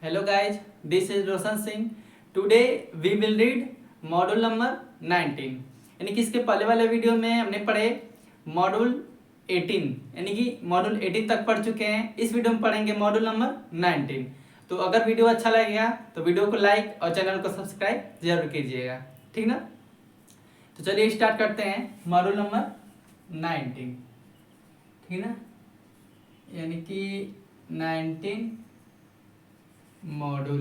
Hello guys, this is Roshan Singh. Today we will read module number 19। यानी कि इसके पहले वाले वीडियो में हमने पढ़े मॉड्यूल 18, यानी कि मॉड्यूल 18 तक पढ़ चुके हैं। इस वीडियो में पढ़ेंगे मॉड्यूल नंबर 19। तो अगर वीडियो अच्छा लगेगा तो वीडियो को लाइक और चैनल को सब्सक्राइब जरूर कीजिएगा, ठीक ना। तो चलिए स्टार्ट करते हैं मॉड्यूल नंबर 19, ठीक ना। यानी कि 19 मॉड्यूल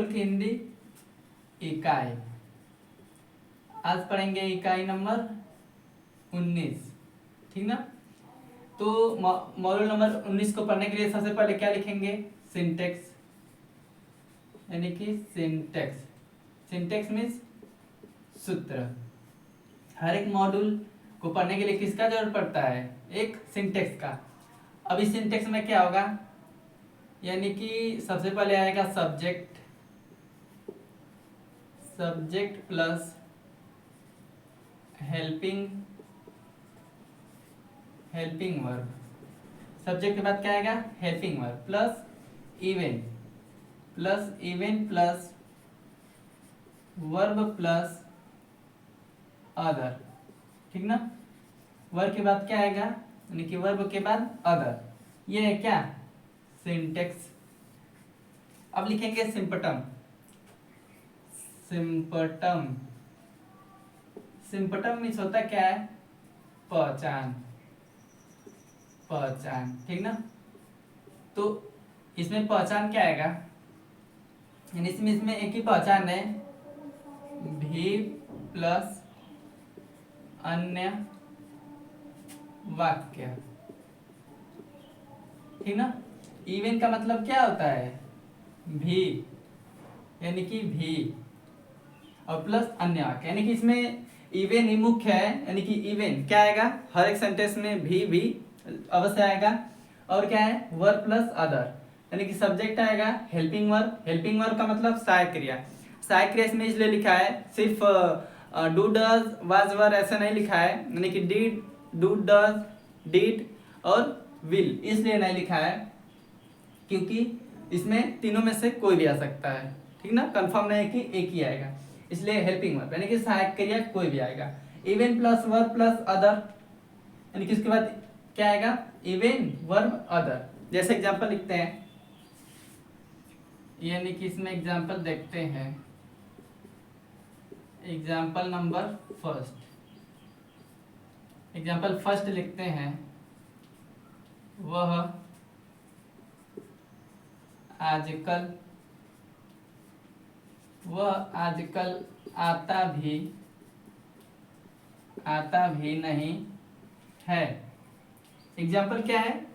की हिंदी इकाई। आज पढ़ेंगे इकाई नंबर 19, ठीक ना। तो मॉड्यूल नंबर 19 को पढ़ने के लिए सबसे पहले क्या लिखेंगे? सिंटेक्स, यानी कि सिंटेक्स मीन्स सूत्र। हर एक मॉड्यूल को पढ़ने के लिए किसका जरूरत पड़ता है? एक सिंटेक्स का। अब इस सिंटेक्स में क्या होगा? यानी कि सबसे पहले आएगा subject plus helping verb. Subject के बाद क्या आएगा? Helping verb plus event plus verb plus other, ठीक ना। वर्ब के बाद क्या आएगा? यानी कि वर्ब के बाद अदर। ये है क्या? सिंटेक्स। अब लिखेंगे सिंपटम मीन्स होता क्या है? पहचान, ठीक ना। तो इसमें पहचान क्या आएगा? यानी इसमें एक ही पहचान है, भी प्लस अन्य वाक्य, ठीक ना। इवन का मतलब क्या होता है? भी, यानी कि भी और प्लस अन्य वाक्य। यानी कि इसमें इवन ही मुख्य है, यानी कि इवन क्या आएगा? हर एक सेंटेंस में भी अवश्य आएगा। और क्या है? वर्ब प्लस अदर, यानी कि सब्जेक्ट आएगा हेल्पिंग वर्ब का मतलब सहायक क्रिया इसमें इसलिए लिखा है, सिर्फ डू डज वाज वर ऐसा नहीं लिखा है। यानी कि डिड, डू, डज, डिड और विल इसलिए नहीं लिखा है क्योंकि इसमें तीनों में से कोई भी आ सकता है, ठीक ना। कंफर्म नहीं है कि एक ही आएगा, इसलिए हेल्पिंग वर्ब यानी कि सहायक क्रिया कोई भी आएगा। Even plus verb plus other, यानी कि उसके बाद क्या आएगा? Even verb other. जैसे एग्जांपल लिखते हैं, यानी कि इसमें एग्जांपल देखते हैं। एग्जांपल नंबर फर्स्ट लिखते हैं, वह आजकल आता भी नहीं है। एग्जाम्पल क्या है?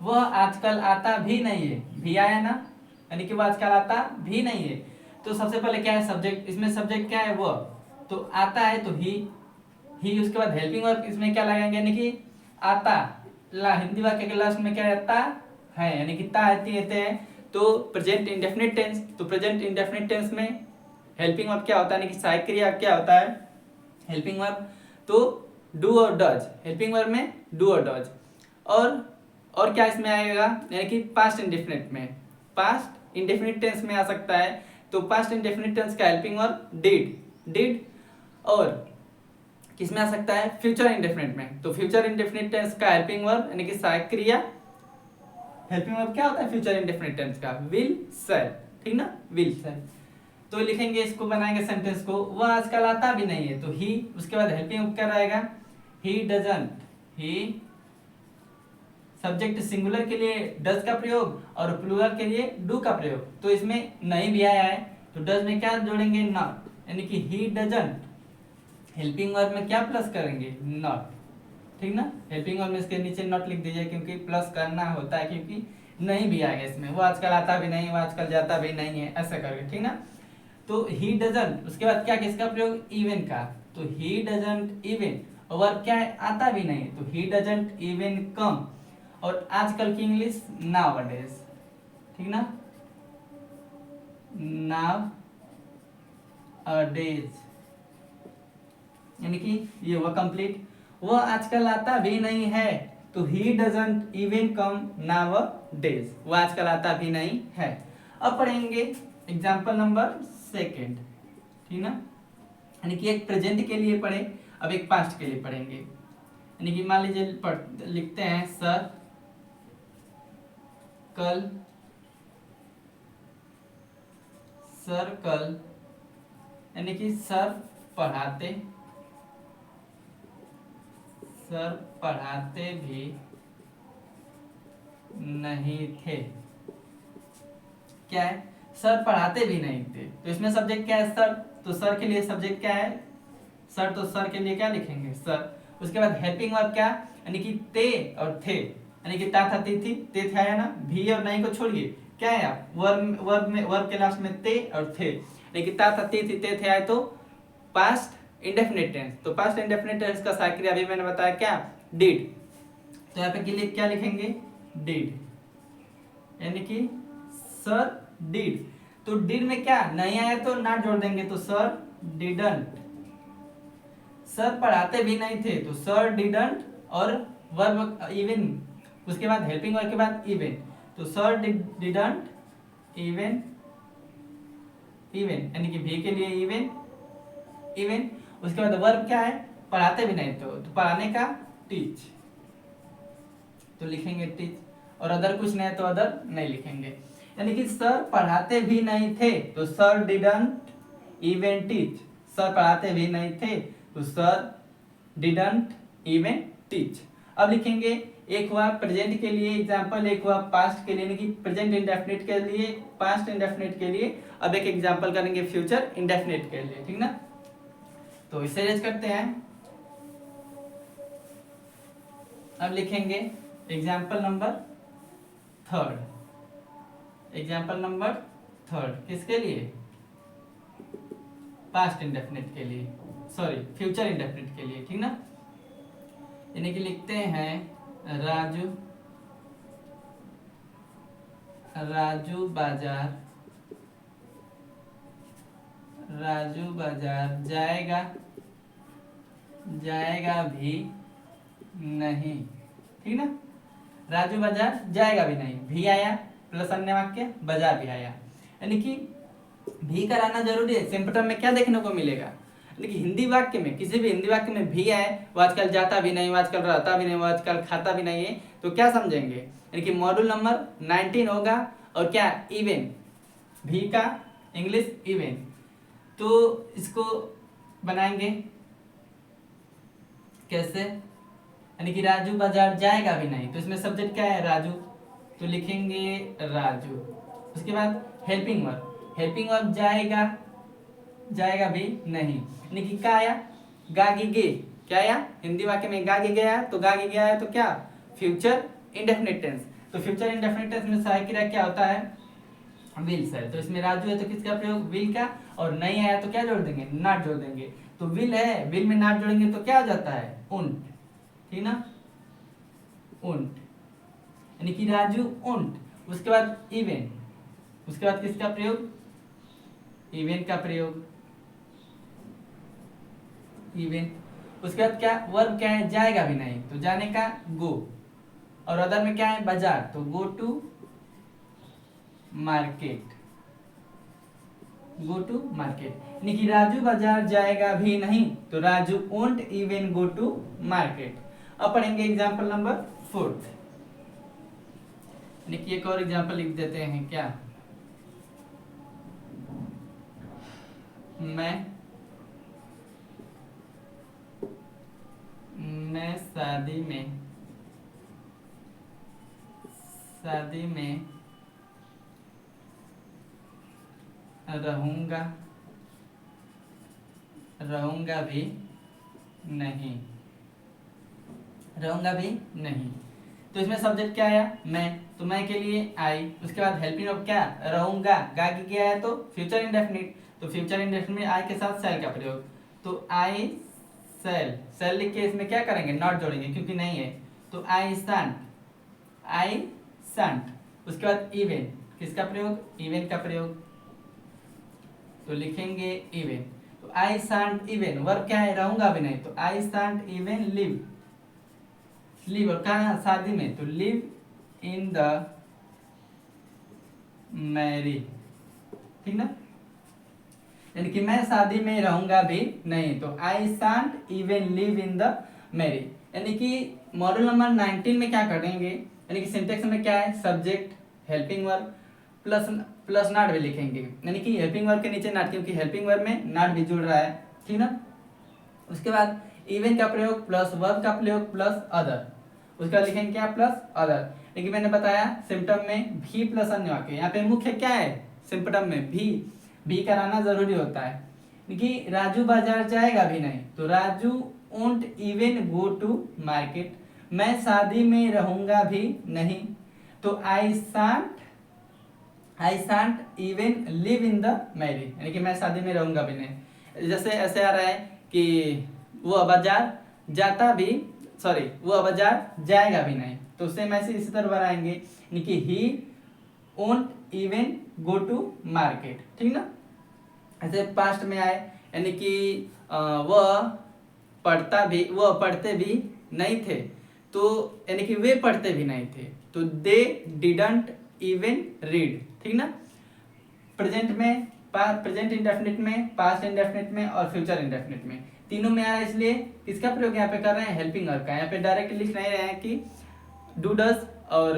वह आजकल आता भी नहीं है। भी आया ना, यानी कि वह आजकल आता भी नहीं है। तो सबसे पहले क्या है? सब्जेक्ट। इसमें सब्जेक्ट क्या है? वह। तो आता है तो ही। उसके बाद हेल्पिंग वर्ब इसमें क्या लगाएंगे? यानी कि आता हिंदी वाक्य के लास्ट में क्या आता है, यानी कि ता आती है। तो प्रेजेंट इंडेफिनिट टेंस। तो प्रेजेंट इंडेफिनिट टेंस में हेल्पिंग वर्ब क्या होता है? यानी कि सहायक क्रिया क्या होता है? Helping verb. तो डू और डज, हेल्पिंग वर्ब में डू और डज। और क्या इसमें आएगा? यानी कि पास्ट इंडेफिनिट टेंस में आ सकता है। तो पास्ट इंडेफिनिट टेंस का हेल्पिंग वर्ब डिड। और किसमें आ सकता है? फ्यूचर इंडेफिनिट में। तो फ्यूचर इंडेफिनिट टेंस का हेल्पिंग वर्ब यानी कि सहायक क्रिया हेल्पिंग वर्ब क्या होता है? फ्यूचर इंडेफिनिट टेंस का विल सेल, ठीक ना, विल सेल। तो लिखेंगे, इसको बनाएंगे सेंटेंस को। वह आजकल आता भी नहीं है तो ही। उसके बाद हेल्पिंग वर्ब क्या रहेगा? He doesn't. He subject singular के लिए डज का प्रयोग और प्लूरल के लिए डू का प्रयोग। तो इसमें नहीं भी आया है तो डज में क्या जोड़ेंगे? नॉट, यानी कि ही डजंट। हेल्पिंग वर्ब में क्या प्लस करेंगे? नॉट, ठीक ना। हेल्पिंग वर्ब में इसके नीचे नॉट लिख दीजिए क्योंकि प्लस करना होता है, क्योंकि नहीं भी आएगा इसमें। वो आजकल आता भी नहीं, वो आजकल जाता भी नहीं है, ऐसा करके, ठीक ना। तो ही डजंट, उसके बाद क्या किसका प्रयोग? इवन का। तो ही डजंट इवन। और वर्ब क्या है? आता भी नहीं, तो ही डजंट इवन कम। और आजकल की इंग्लिश नाउअडेज, ठीक ना, नाउअडेज, यानी कि ये हुआ कंप्लीट। वह आजकल आता भी नहीं है तो he doesn't even come now days, वो आजकल आता भी नहीं है। अब पढ़ेंगे एग्जाम्पल नंबर सेकेंड, ठीक ना, यानी कि एक प्रेजेंट के लिए पढ़े, अब एक पास्ट के लिए पढ़ेंगे। यानी कि मान लीजिए लिखते हैं सर कल यानी कि सर पढ़ाते भी नहीं थे। क्या है, सर पढ़ाते भी नहीं थे, तो इसमें सब्जेक्ट क्या है, सर, तो सर के लिए सब्जेक्ट क्या है, सर, तो सर के लिए क्या लिखेंगे, सर। उसके बाद हेल्पिंग वर्ब क्या, यानी कि ते और थे, यानी कि ता था ती थी, ते थे आया ना, भी और नहीं को छोड़िए, क्या है आप वर्ब के लास्ट में ते और थे, लेकिन ता था ती थी ते थे आए तो पास्ट इंडेफिनिट टेंस। तो पास्ट इंडेफिनिट टेंस का सहायक क्रिया अभी मैंने बताया क्या, डिड। तो यहाँ पे के लिए क्या लिखेंगे, डिड, यानी कि सर डिड। तो डिड में क्या नहीं आया तो नॉट जोड़ देंगे, तो सर डिडंट। सर पढ़ाते भी नहीं थे, तो सर डिडंट और वर्ब इवन, उसके बाद हेल्पिंग वर्ब के बाद इवन, तो सर डिडंट इवन यानी कि भी के लिए इवन। उसके बाद वर्ब क्या है, पढ़ाते भी नहीं, तो पढ़ाने का टीच, तो लिखेंगे टीच, और अदर कुछ नहीं तो अदर नहीं लिखेंगे। यानी कि सर पढ़ाते भी नहीं थे, तो sir didn't even teach, sir पढ़ाते भी नहीं थे, तो सर डिडंट इवन टीच। अब लिखेंगे, एक हुआ प्रेजेंट के लिए एग्जांपल, एक हुआ पास्ट के लिए, यानी कि प्रेजेंट इंडेफिनिट के लिए, पास्ट इंडेफिनिट के लिए। अब एक एग्जांपल करेंगे फ्यूचर इंडेफिनिट के लिए, ठीक ना। तो इसे रेज करते हैं। अब लिखेंगे एग्जाम्पल नंबर थर्ड, किसके लिए, पास्ट इंडेफिनिट के लिए, सॉरी फ्यूचर इंडेफिनिट के लिए, ठीक ना। यानी कि लिखते हैं राजू बाजार जाएगा भी नहीं, ठीक ना। राजू बाजार जाएगा भी नहीं, भी आया प्लस अन्य वाक्य बाजार भी आया, यानी कि भी कराना जरूरी है। सिंपटम में क्या देखने को मिलेगा, लेकिन हिंदी वाक्य में, किसी भी हिंदी वाक्य में भी आए, वो आजकल जाता भी नहीं, वो आजकल रहता भी नहीं, वो आजकल खाता भी नहीं है, तो क्या समझेंगे, यानी कि मॉड्यूल नंबर 19 होगा, और क्या इवन, भी का इंग्लिश इवन। तो इसको बनाएंगे कैसे, यानी कि राजू बाजार जाएगा भी नहीं, तो इसमें सब्जेक्ट क्या है, राजू, तो लिखेंगे राजू। उसके बाद हेल्पिंग वर्ब जाएगा भी नहीं, यानी कि क्या आया, गागी गे, क्या आया हिंदी वाक्य में, गागी गया, तो गागी गया है, तो क्या फ्यूचर इंडेफिनिट टेंस। तो फ्यूचर इंडेफिनिट टेंस में सहायक क्रिया क्या होता है, विल सर। तो इसमें राजू है तो किसका प्रयोग, विल का, और नहीं आया तो क्या जोड़ देंगे, नॉट जोड़ देंगे। तो विल है, विल में नॉट जोड़ेंगे तो क्या हो जाता है, उंट, ठीक ना, उंट, यानी कि राजू उंट। उसके बाद इवन, उसके बाद किसका प्रयोग, इवन का प्रयोग, इवन। उसके बाद क्या वर्ब क्या है, जाएगा भी नहीं, तो जाने का गो, और अदर में क्या है, बाजार, तो गो टू मार्केट, यानी कि राजू बाजार जाएगा भी नहीं, तो Raju won't even go to market. अब पढ़ेंगे एग्जाम्पल नंबर 4, यानी कि एक और एग्जाम्पल लिख देते हैं, क्या, मैं शादी में रहूंगा भी नहीं। तो इसमें सब्जेक्ट क्या आया, मैं, तो मैं के लिए आई। उसके बाद हेल्पिंग ऑफ क्या, रहूंगा, गा की क्या है, तो फ्यूचर इंडेफिनिट, तो फ्यूचर इंडेफिनिट में आई के साथ सेल का प्रयोग, तो आई सेल लिख के इसमें क्या करेंगे, नॉट जोड़ेंगे क्योंकि नहीं है, तो आई संट। उसके बाद इवन, किसका प्रयोग, इवन का प्रयोग, तो लिखेंगे इवन। तो आई शांट इवन, वर्ब क्या है, रहूंगा भी नहीं, तो I shan't even live, live, और कहाँ, शादी में, तो लिव इन द मैरिज, ठीक ना, यानी कि मैं शादी में रहूंगा भी नहीं, तो I shan't even live in the marriage. यानी कि मॉडल नंबर 19 में क्या करेंगे, यानी कि सिंटेक्स में क्या है, subject, helping verb plus plus not भी लिखेंगे, यानी कि हेल्पिंग वर्ब के नीचे नाट, क्योंकि हेल्पिंग वर्ब में नाट भी जुड़ रहा है, ठीक ना। उसके बाद इवन का प्रयोग प्लस वर्ब का प्रयोग प्लस अदर, उसका लिखेंगे क्या, प्लस अदर। लेकिन मैंने बताया सिम्पटम में भी प्लस अन्य वाक्य, यहाँ पे मुख्य क्या है, सिम्पटम में भी कराना जरूरी होता है। कि राजू बाजार जाएगा भी नहीं, तो Raju won't even go to market, मैं शादी में रहूंगा भी नहीं, तो I shan't even live in the marriage, यानी कि मैं शादी में रहूंगा भी नहीं। जैसे ऐसे आ रहा है कि वो बाजार जाता भी, सॉरी वो बाजार जाएगा भी नहीं, तो सेम ऐसे इसी तरह बनाएंगे, यानी कि he won't even go to market, ठीक ना। ऐसे पास्ट में आए, यानी कि वह पढ़ते भी नहीं थे, तो यानी कि वे पढ़ते भी नहीं थे, तो दे डिडंट इवन रीड, ठीक ना। प्रेजेंट में, प्रेजेंट इंडेफिनिट में, पास्ट इंडेफिनिट में और फ्यूचर इंडेफिनिट में, तीनों में आ रहा है, इसलिए किसका प्रयोग यहाँ पे कर रहे हैं, हेल्पिंग वर्ब का। यहाँ पे डायरेक्ट लिख नहीं रहे हैं कि डू डज और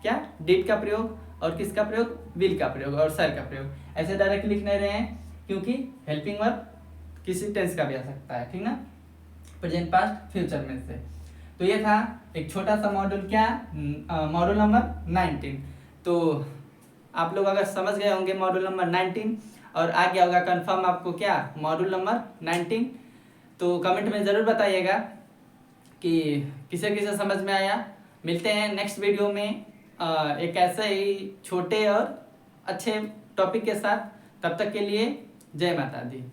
क्या डिड का प्रयोग और किसका प्रयोग, विल का प्रयोग और सर का प्रयोग, ऐसे डायरेक्ट लिख नहीं रहे हैं, क्योंकि हेल्पिंग वर्ब किसी टेंस का भी आ सकता है, ठीक ना, प्रेजेंट पास्ट फ्यूचर में से। तो ये था एक छोटा सा मॉड्यूल, क्या मॉड्यूल नंबर 19। तो आप लोग अगर समझ गए होंगे मॉड्यूल नंबर 19 और आ गया होगा कंफर्म आपको क्या मॉड्यूल नंबर 19, तो कमेंट में ज़रूर बताइएगा कि किसे किसे समझ में आया। मिलते हैं नेक्स्ट वीडियो में एक ऐसे ही छोटे और अच्छे टॉपिक के साथ, तब तक के लिए जय माता दी।